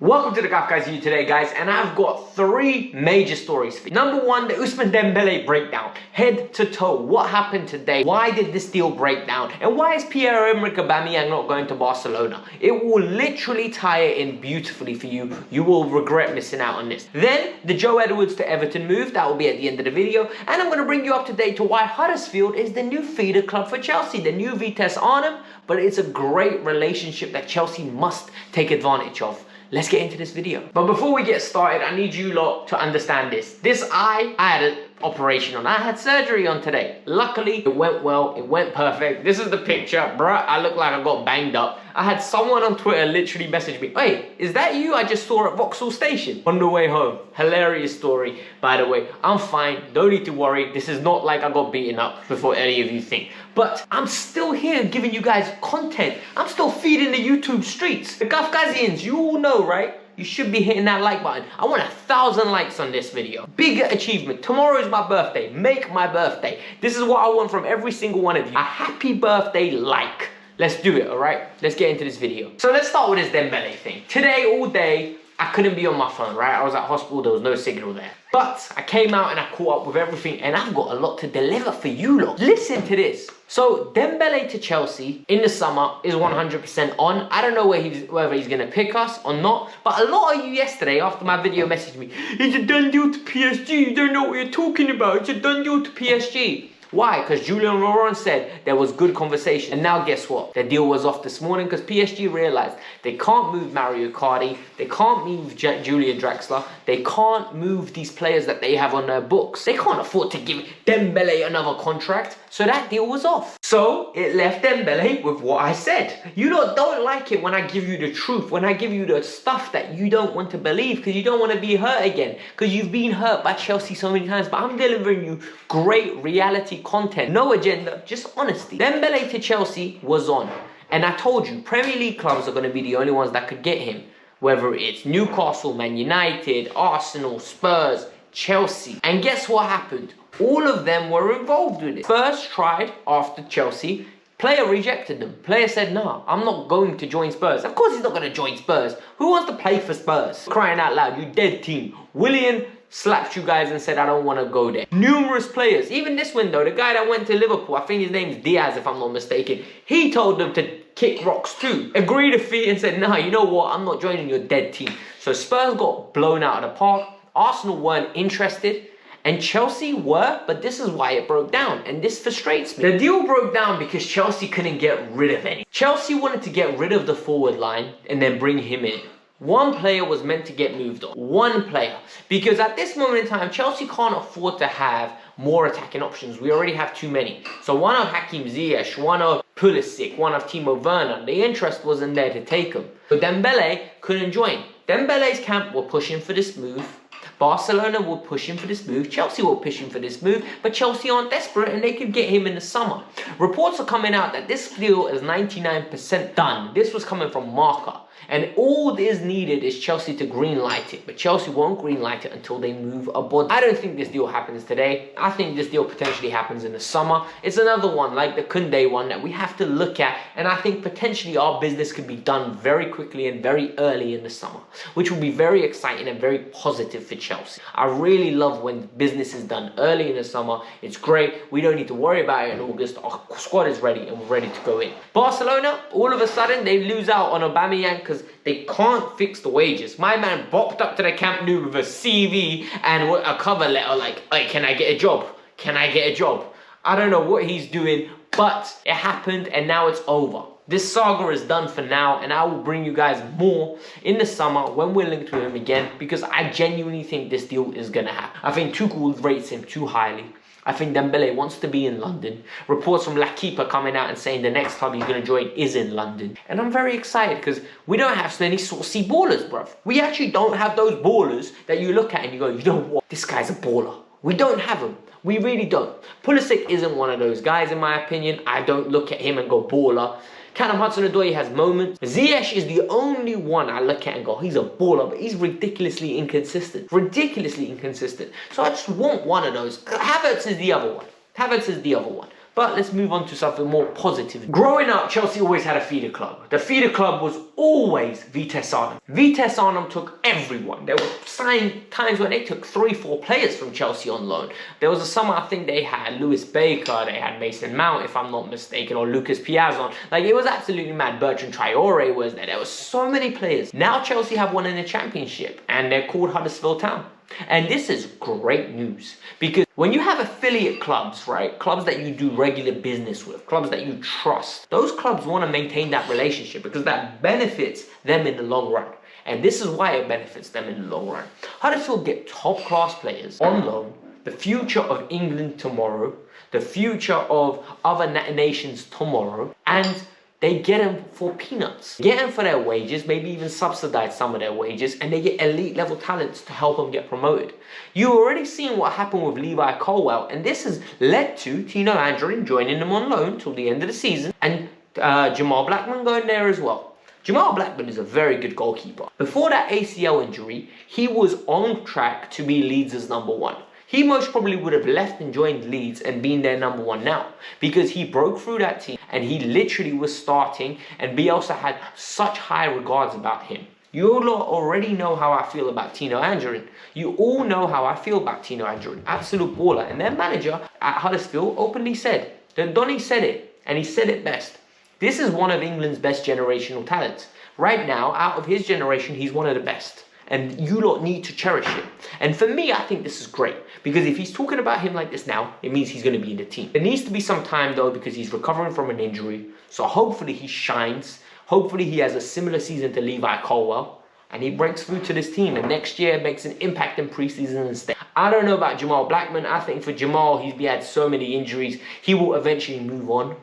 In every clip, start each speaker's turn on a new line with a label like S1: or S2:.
S1: Welcome to the Kavkas View today, guys, and I've got three major stories for you. Number one, the Ousmane Dembele breakdown. Head to toe, what happened today? Why did this deal break down? And why is Pierre-Emerick Aubameyang not going to Barcelona? It will literally tie it in beautifully for you. You will regret missing out on this. Then, the Joe Edwards to Everton move. That will be at the end of the video. And I'm going to bring you up to date to why Huddersfield is the new feeder club for Chelsea. The new Vitesse Arnhem, but it's a great relationship that Chelsea must take advantage of. Let's get into this video. But before we get started, I need you lot to understand this. This eye, I had an operation on. I had surgery on today. Luckily, it went well. It went perfect. This is the picture. Bruh, I look like I got banged up. I had someone on Twitter literally message me, "Hey, is that you I just saw at Vauxhall Station on the way home?" Hilarious story, by the way. I'm fine. Don't need to worry. This is not like I got beaten up before any of you think. But I'm still here giving you guys content. I'm still feeding the YouTube streets. The Kavkasians, you all know, right? You should be hitting that like button. I want 1,000 likes on this video. Bigger achievement. Tomorrow is my birthday. Make my birthday. This is what I want from every single one of you. A happy birthday like. Let's do it, all right? Let's get into this video. So let's start with this Dembele thing. Today, all day, I couldn't be on my phone, right? I was at hospital, there was no signal there. But I came out and I caught up with everything, and I've got a lot to deliver for you lot. Listen to this. So Dembele to Chelsea in the summer is 100% on. I don't know whether he's going to pick us or not, but a lot of you yesterday after my video messaged me, "It's a done deal to PSG, you don't know what you're talking about, it's a done deal to PSG." Why? Because Julian Laurent said there was good conversation. And now guess what? The deal was off this morning because PSG realized they can't move Mario Cardi, they can't move Julian Draxler, they can't move these players that they have on their books. They can't afford to give Dembele another contract. So that deal was off. So it left Dembele with what I said. You don't like it when I give you the truth, when I give you the stuff that you don't want to believe because you don't want to be hurt again. Because you've been hurt by Chelsea so many times. But I'm delivering you great reality content. No agenda, just honesty. Dembele to Chelsea was on. And I told you, Premier League clubs are going to be the only ones that could get him. Whether it's Newcastle, Man United, Arsenal, Spurs, Chelsea. And guess what happened? All of them were involved with it. Spurs tried after Chelsea. Player rejected them. Player said, "No, I'm not going to join Spurs." Of course he's not going to join Spurs. Who wants to play for Spurs? Crying out loud, you dead team. Willian slapped you guys and said, "I don't want to go there." Numerous players, even this window, the guy that went to Liverpool, I think his name's Diaz if I'm not mistaken, he told them to kick rocks too. Agreed a fee and said, "Nah, you know what, I'm not joining your dead team." So Spurs got blown out of the park. Arsenal weren't interested. And Chelsea were, but this is why it broke down. And this frustrates me. The deal broke down because Chelsea couldn't get rid of any. Chelsea wanted to get rid of the forward line and then bring him in. One player was meant to get moved on. One player. Because at this moment in time, Chelsea can't afford to have more attacking options. We already have too many. So one of Hakim Ziyech, one of Pulisic, one of Timo Werner, the interest wasn't there to take him. But Dembele couldn't join. Dembele's camp were pushing for this move. Barcelona will push him for this move. Chelsea will push him for this move. But Chelsea aren't desperate and they could get him in the summer. Reports are coming out that this deal is 99% done. This was coming from Marca. And all is needed is Chelsea to greenlight it. But Chelsea won't greenlight it until they move a body. I don't think this deal happens today. I think this deal potentially happens in the summer. It's another one like the Koundé one that we have to look at. And I think potentially our business could be done very quickly and very early in the summer. Which will be very exciting and very positive for Chelsea. I really love when business is done early in the summer. It's great. We don't need to worry about it in August. Our squad is ready and we're ready to go in. Barcelona, all of a sudden, they lose out on Aubameyang because they can't fix the wages. My man bopped up to the Camp Nou with a CV and a cover letter like, "Hey, can I get a job? Can I get a job?" I don't know what he's doing, but it happened and now it's over. This saga is done for now, and I will bring you guys more in the summer when we're linked with him again, because I genuinely think this deal is going to happen. I think Tuchel rates him too highly. I think Dembele wants to be in London. Reports from L'Equipe coming out and saying the next club he's going to join is in London. And I'm very excited because we don't have so many saucy ballers, bruv. We actually don't have those ballers that you look at and you go, "You know what? This guy's a baller." We don't have them. We really don't. Pulisic isn't one of those guys, in my opinion. I don't look at him and go baller. Callum Hudson-Odoi has moments. Ziyech is the only one I look at and go, he's a baller, but he's ridiculously inconsistent. Ridiculously inconsistent. So I just want one of those. Havertz is the other one. Havertz is the other one. But let's move on to something more positive. Growing up, Chelsea always had a feeder club. The feeder club was always Vitesse Arnhem. Vitesse Arnhem took everyone. There were times when they took 3-4 players from Chelsea on loan. There was a summer, I think they had Lewis Baker, they had Mason Mount, if I'm not mistaken, or Lucas Piazon. Like, it was absolutely mad. Bertrand Traore was there. There were so many players. Now Chelsea have one in the Championship, and they're called Huddersfield Town. And this is great news, because when you have affiliate clubs, right, clubs that you do regular business with, clubs that you trust, those clubs want to maintain that relationship because that benefits them in the long run. And this is why it benefits them in the long run. Huddersfield get top-class players on loan, the future of England tomorrow, the future of other nations tomorrow, and they get them for peanuts. Get them for their wages, maybe even subsidize some of their wages, and they get elite level talents to help them get promoted. You've already seen what happened with Levi Colwell, and this has led to Tino Anjorin joining them on loan till the end of the season, and Jamal Blackman going there as well. Jamal Blackman is a very good goalkeeper. Before that ACL injury, he was on track to be Leeds' #1. He most probably would have left and joined Leeds and been their #1 now, because he broke through that team and he literally was starting, and Bielsa had such high regards about him. You all already know how I feel about Tino Anjorin. You all know how I feel about Tino Anjorin. Absolute baller. And their manager at Huddersfield openly said, Donny said it, and he said it best. This is one of England's best generational talents. Right now, out of his generation, he's one of the best. And you lot need to cherish him. And for me, I think this is great. Because if he's talking about him like this now, it means he's going to be in the team. There needs to be some time though, because he's recovering from an injury. So hopefully he shines. Hopefully he has a similar season to Levi Colwell. And he breaks through to this team. And next year makes an impact in preseason and stay. I don't know about Jamal Blackman. I think for Jamal, he's had so many injuries. He will eventually move on.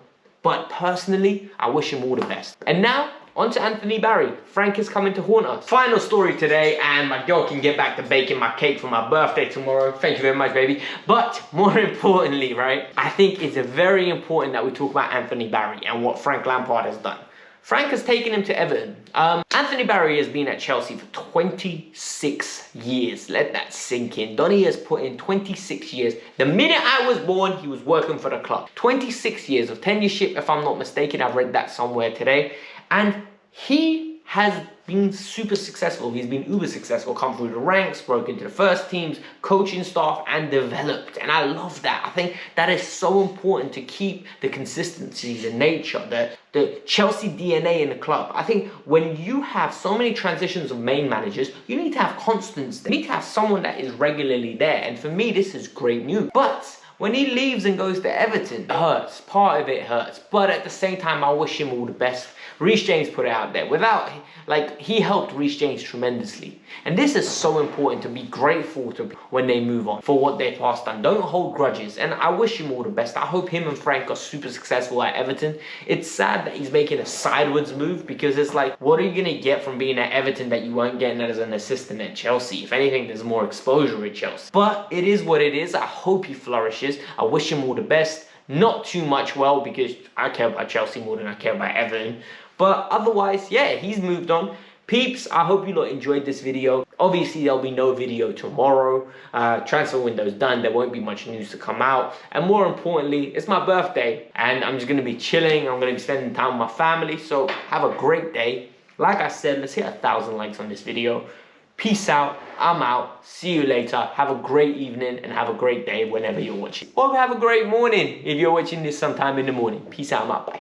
S1: But personally, I wish him all the best. And now, on to Anthony Barry. Frank is coming to haunt us. Final story today, and my girl can get back to baking my cake for my birthday tomorrow. Thank you very much, baby. But more importantly, right, I think it's very important that we talk about Anthony Barry and what Frank Lampard has done. Frank has taken him to Everton. Anthony Barry has been at Chelsea for 26 years. Let that sink in. Donny has put in 26 years. The minute I was born, he was working for the club. 26 years of tenureship, if I'm not mistaken. I've read that somewhere today. And he has been super successful. He's been uber successful, come through the ranks, broke into the first teams, coaching staff, and developed. And I love that. I think that is so important to keep the consistency, the nature, the Chelsea DNA in the club. I think when you have so many transitions of main managers, you need to have constants. You need to have someone that is regularly there. And for me, this is great news. But when he leaves and goes to Everton, it hurts. Part of it hurts. But at the same time, I wish him all the best. Reece James put it out there. He helped Reece James tremendously. And this is so important, to be grateful to when they move on for what they've passed on. Don't hold grudges. And I wish him all the best. I hope him and Frank are super successful at Everton. It's sad that he's making a sideways move, because it's like, what are you going to get from being at Everton that you weren't getting as an assistant at Chelsea? If anything, there's more exposure at Chelsea. But it is what it is. I hope he flourishes. I wish him all the best. Not too much well, because I care about Chelsea more than I care about Everton. But otherwise, yeah, he's moved on. Peeps, I hope you lot enjoyed this video. Obviously, there'll be no video tomorrow. Transfer window's done. There won't be much news to come out. And more importantly, it's my birthday. And I'm just going to be chilling. I'm going to be spending time with my family. So have a great day. Like I said, let's hit 1,000 likes on this video. Peace out. I'm out. See you later. Have a great evening and have a great day whenever you're watching. Or have a great morning if you're watching this sometime in the morning. Peace out. I'm out. Bye.